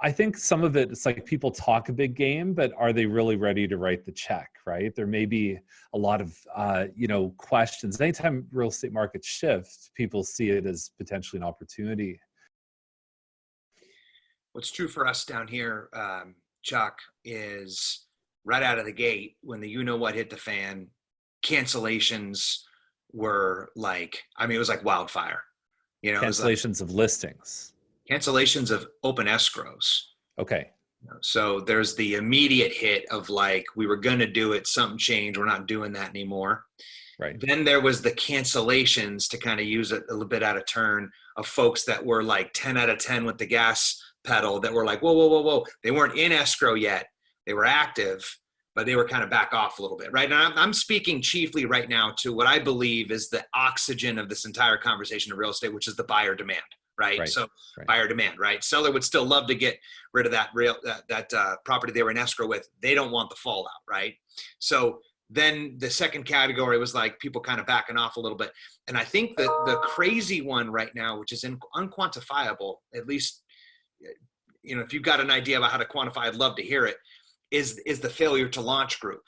I think some of it's like people talk a big game, but are they really ready to write the check, right? There may be a lot of, questions. Anytime real estate markets shift, people see it as potentially an opportunity. What's true for us down here, Chuck, is right out of the gate when the you know what hit the fan, cancellations were like, I mean, it was like wildfire. It was like Cancellations of listings. cancellations of open escrows. Okay. So there's the immediate hit of like, we were going to do it, something changed, we're not doing that anymore. Right. Then there was the cancellations, to kind of use it a little bit out of turn, of folks that were like 10 out of 10 with the gas pedal, that were like, whoa, whoa, whoa, whoa. They weren't in escrow yet. They were active, but they were kind of back off a little bit, right? And I'm speaking chiefly right now to what I believe is the oxygen of this entire conversation of real estate, which is the buyer demand, right? So buyer demand, right? Seller would still love to get rid of that property they were in escrow with. They don't want the fallout, right? So then the second category was like people kind of backing off a little bit. And I think that the crazy one right now, which is unquantifiable, at least, if you've got an idea about how to quantify, I'd love to hear it, is the failure to launch group,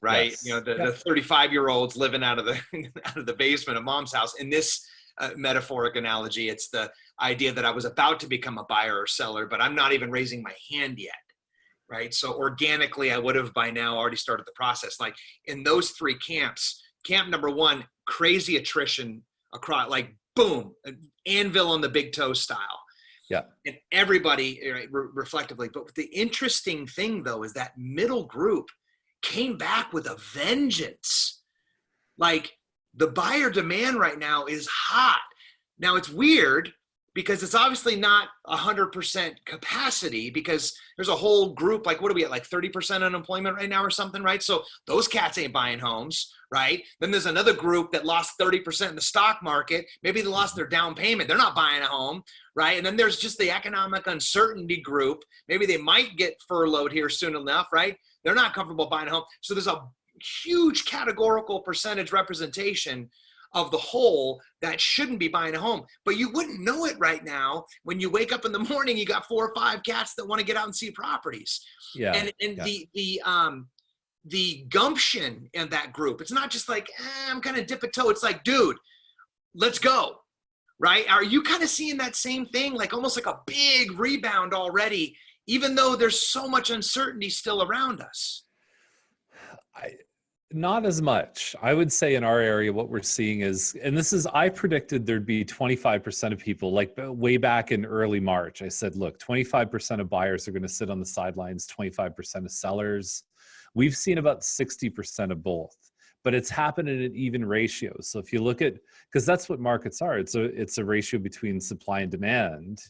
right? Yes. The 35-year-olds living out of the basement of mom's house. In this metaphoric analogy, it's the idea that I was about to become a buyer or seller, but I'm not even raising my hand yet, right? So organically, I would have by now already started the process. Like in those three camps, camp number one, crazy attrition across, like boom, anvil on the big toe style. Yeah. And everybody, right, reflectively. But the interesting thing, though, is that middle group came back with a vengeance. Like the buyer demand right now is hot. Now it's weird because it's obviously not 100% capacity, because there's a whole group, like, what are we at, like 30% unemployment right now or something, right? So those cats ain't buying homes, right? Then there's another group that lost 30% in the stock market. Maybe they lost their down payment. They're not buying a home, right? And then there's just the economic uncertainty group. Maybe they might get furloughed here soon enough, right? They're not comfortable buying a home. So there's a huge categorical percentage representation of the whole that shouldn't be buying a home. But you wouldn't know it right now. When you wake up in the morning, you got 4 or 5 cats that want to get out and see properties. Yeah. The gumption in that group, it's not just like, I'm going to dip a toe. It's like, dude, let's go, right? Are you kind of seeing that same thing? Like almost like a big rebound already, even though there's so much uncertainty still around us? Not as much. I would say in our area, what we're seeing is, and this is, I predicted there'd be 25% of people, like way back in early March. I said, look, 25% of buyers are going to sit on the sidelines, 25% of sellers. We've seen about 60% of both, but it's happened in an even ratio. So if you look at, because that's what markets are, it's a ratio between supply and demand.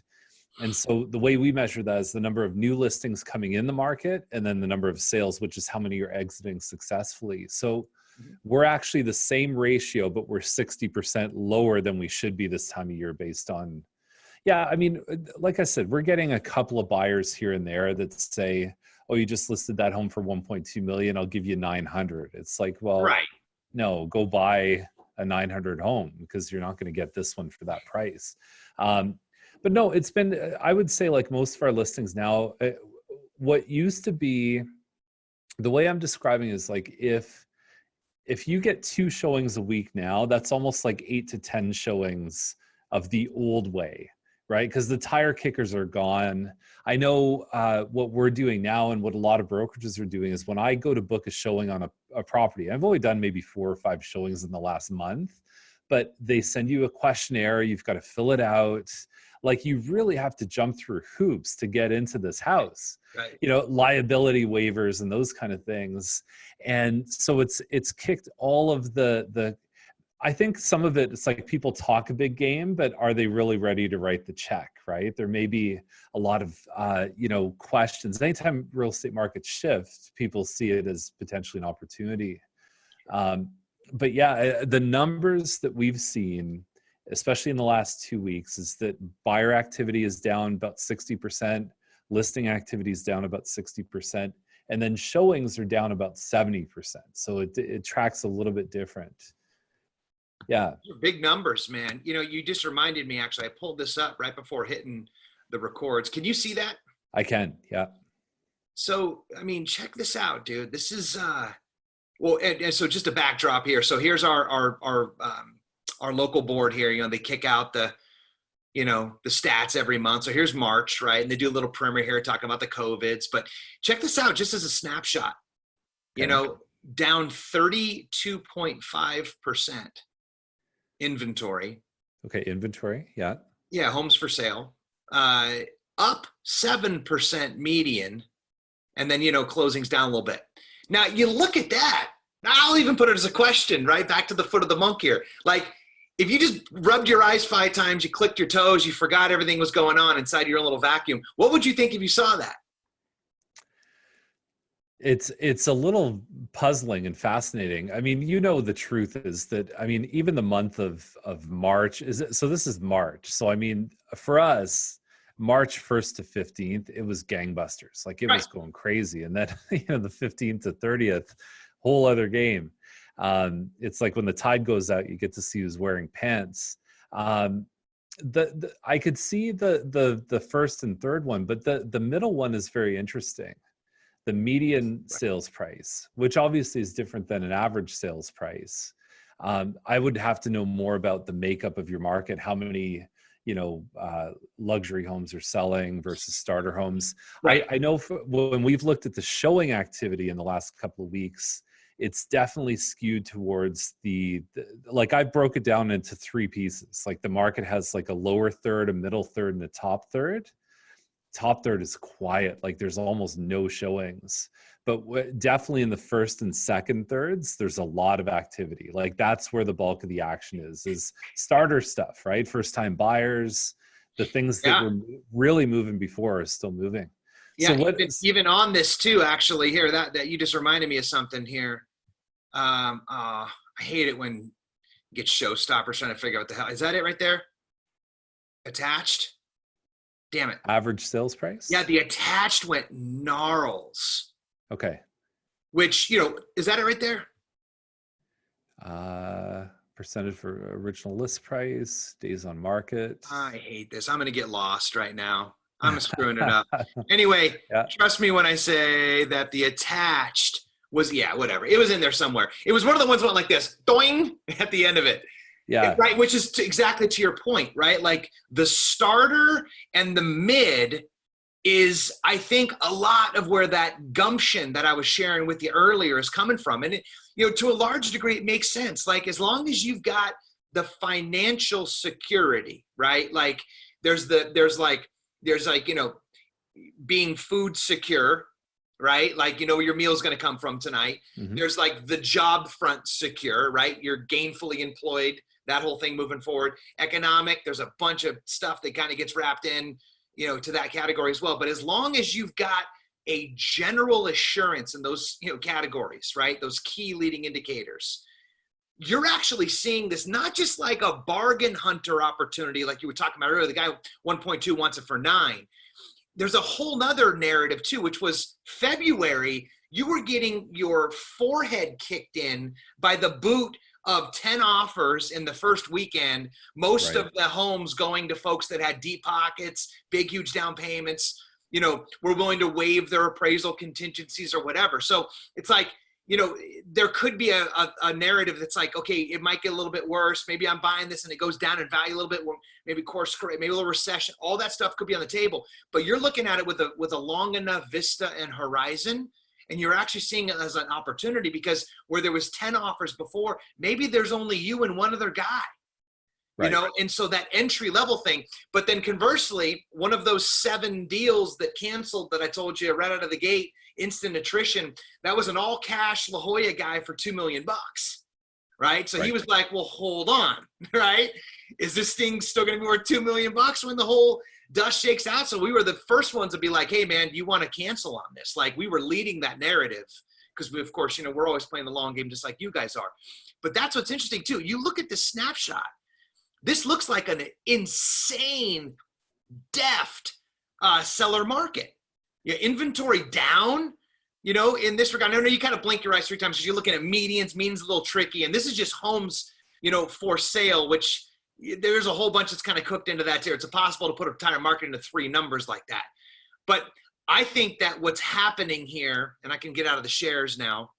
And so the way we measure that is the number of new listings coming in the market, and then the number of sales, which is how many are exiting successfully. So we're actually the same ratio, but we're 60% lower than we should be this time of year based on, I mean, like I said, we're getting a couple of buyers here and there that say, oh, you just listed that home for 1.2 million. I'll give you 900. It's like, well, right. No, go buy a 900 home because you're not going to get this one for that price. But no, it's been, I would say, like most of our listings now, what used to be, the way I'm describing is like, if you get 2 showings a week now, that's almost like 8 to 10 showings of the old way, right? Because the tire kickers are gone. I know what we're doing now, and what a lot of brokerages are doing, is when I go to book a showing on a property, I've only done maybe 4 or 5 showings in the last month, but they send you a questionnaire, you've got to fill it out. Like you really have to jump through hoops to get into this house, right. Liability waivers and those kind of things. And so it's kicked all of the, I think some of it's like people talk a big game, but are they really ready to write the check, right? There may be a lot of, questions. Anytime real estate markets shift, people see it as potentially an opportunity. But the numbers that we've seen, especially in the last 2 weeks, is that buyer activity is down about 60%, listing activity is down about 60%, and then showings are down about 70%. So it tracks a little bit different. Yeah. Big numbers, man. You just reminded me, actually, I pulled this up right before hitting the records. Can you see that? I can. Yeah. So, I mean, check this out, dude. This is well, and so just a backdrop here. So here's our local board here. You know, they kick out the stats every month. So here's March, right? And they do a little primer here talking about the COVIDs. But check this out, just as a snapshot. You know, down 32.5% inventory. Okay, inventory. Yeah. Yeah, homes for sale. Up 7% median. And then, closings down a little bit. Now, you look at that. Now, I'll even put it as a question, right? Back to the foot of the monk here. Like, if you just rubbed your eyes 5 times, you clicked your toes, you forgot everything was going on inside your own little vacuum, what would you think if you saw that? It's a little puzzling and fascinating. I mean, the truth is that, I mean, even the month of March so this is March. So, I mean, for us, March 1st to 15th, it was gangbusters. Like, it was going crazy. And then, the 15th to 30th, whole other game. It's like when the tide goes out, you get to see who's wearing pants. I could see the first and third one, but the middle one is very interesting. The median sales price, which obviously is different than an average sales price. I would have to know more about the makeup of your market, how many luxury homes are selling versus starter homes. Right. I know when we've looked at the showing activity in the last couple of weeks, it's definitely skewed towards like, I broke it down into 3 pieces. Like, the market has like a lower third, a middle third, and a top third. Top third is quiet. Like, there's almost no showings, but definitely in the first and second thirds, there's a lot of activity. Like, that's where the bulk of the action is starter stuff, right? First time buyers, the things that were really moving before are still moving. Yeah. So even on this too, actually, here, that you just reminded me of something here. I hate it when you get showstoppers trying to figure out what the hell. Is that it right there? Attached? Damn it. Average sales price? Yeah, the attached went gnarls. Okay. Which, is that it right there? Percentage for original list price, days on market. I hate this. I'm going to get lost right now. I'm screwing it up. Anyway, Trust me when I say that the attached was, whatever. It was in there somewhere. It was one of the ones that went like this, doing at the end of it. Yeah. Right. Which is exactly to your point, right? Like, the starter and the mid is, I think, a lot of where that gumption that I was sharing with you earlier is coming from. And, to a large degree, it makes sense. Like, as long as you've got the financial security, right? Like, there's being food secure, right? Like, where your meal's going to come from tonight. Mm-hmm. There's like the job front secure, right? You're gainfully employed, that whole thing moving forward. Economic, there's a bunch of stuff that kind of gets wrapped in, to that category as well. But as long as you've got a general assurance in those, categories, right? Those key leading indicators, you're actually seeing this not just like a bargain hunter opportunity, like you were talking about earlier, the guy 1.2 wants it for 9. There's a whole nother narrative too, which was February, you were getting your forehead kicked in by the boot of 10 offers in the first weekend, most of the homes going to folks that had deep pockets, big, huge down payments, were willing to waive their appraisal contingencies or whatever. So it's like, there could be a narrative that's like, okay, it might get a little bit worse. Maybe I'm buying this and it goes down in value a little bit. Maybe course correct, maybe a little recession. All that stuff could be on the table. But you're looking at it with a long enough vista and horizon, and you're actually seeing it as an opportunity, because where there was 10 offers before, maybe there's only you and one other guy. Right. And so that entry level thing. But then conversely, one of those 7 deals that canceled that I told you right out of the gate, instant attrition, that was an all cash La Jolla guy for $2 million. Right. So he was like, well, hold on. Right. Is this thing still going to be worth $2 million when the whole dust shakes out? So we were the first ones to be like, hey, man, do you want to cancel on this? Like, we were leading that narrative because we, of course, we're always playing the long game just like you guys are. But that's what's interesting, too. You look at this snapshot. This looks like an insane, deft seller market. Inventory down, in this regard. I know you kind of blink your eyes 3 times because you're looking at medians. Medians a little tricky. And this is just homes, for sale, which, there's a whole bunch that's kind of cooked into that too. It's impossible to put a entire market into 3 numbers like that. But I think that what's happening here, and I can get out of the shares now,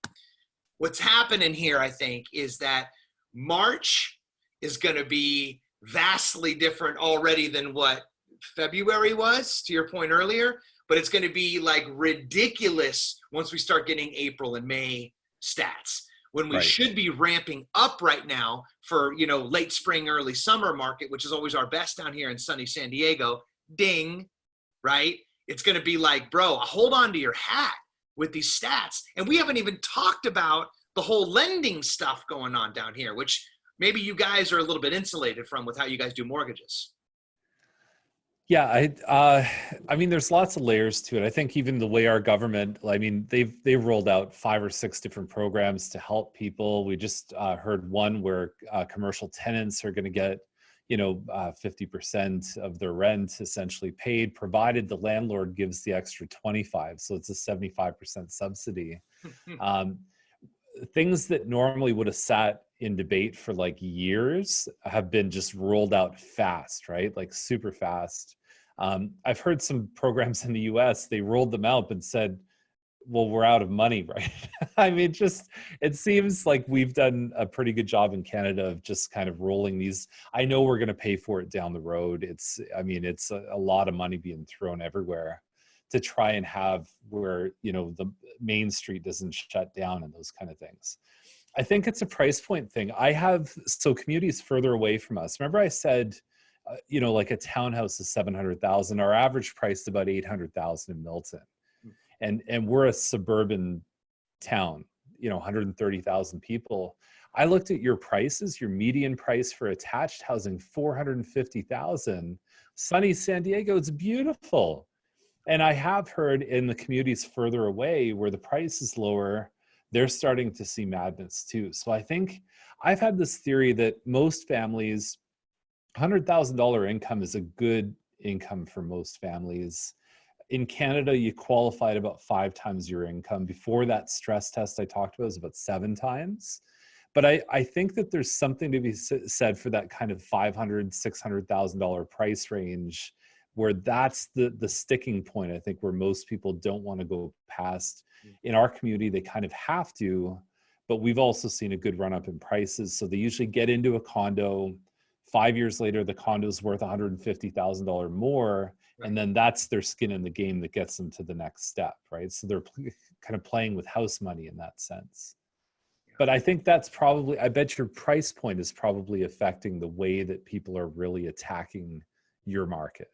what's happening here, I think, is that March is going to be vastly different already than what February was, to your point earlier, but it's going to be like ridiculous once we start getting April and May stats, when we should be ramping up right now for, late spring, early summer market, which is always our best down here in sunny San Diego. Ding, right? It's going to be like, bro, hold on to your hat with these stats. And we haven't even talked about the whole lending stuff going on down here, which maybe you guys are a little bit insulated from with how you guys do mortgages. Yeah, I mean, there's lots of layers to it. I think even the way our government, I mean, they've rolled out 5 or 6 different programs to help people. We just heard one where commercial tenants are going to get, 50% of their rent essentially paid, provided the landlord gives the extra 25. So it's a 75% subsidy. Things that normally would have sat in debate for like years have been just rolled out fast, right? Like super fast. I've heard some programs in the US, they rolled them out and said, well, we're out of money, right? I mean, it seems like we've done a pretty good job in Canada of just kind of rolling these. I know we're going to pay for it down the road. It's a lot of money being thrown everywhere to try and have where, the main street doesn't shut down and those kind of things. I think it's a price point thing. So communities further away from us. Remember I said, like a townhouse is 700,000. Our average price is about 800,000 in Milton. And we're a suburban town, 130,000 people. I looked at your prices, your median price for attached housing, 450,000. Sunny San Diego, it's beautiful. And I have heard in the communities further away where the price is lower, they're starting to see madness too. So I think I've had this theory that most families, $100,000 income is a good income for most families. In Canada, you qualified about 5 times your income. Before that stress test I talked about was about 7 times. But I think that there's something to be said for that kind of $500,000, $600,000 price range, where that's the sticking point, I think, where most people don't want to go past. In our community, they kind of have to, but we've also seen a good run up in prices. So they usually get into a condo. 5 years later, the condo is worth $150,000 more. And then that's their skin in the game that gets them to the next step, right? So they're kind of playing with house money in that sense. But I think I bet your price point is probably affecting the way that people are really attacking your market.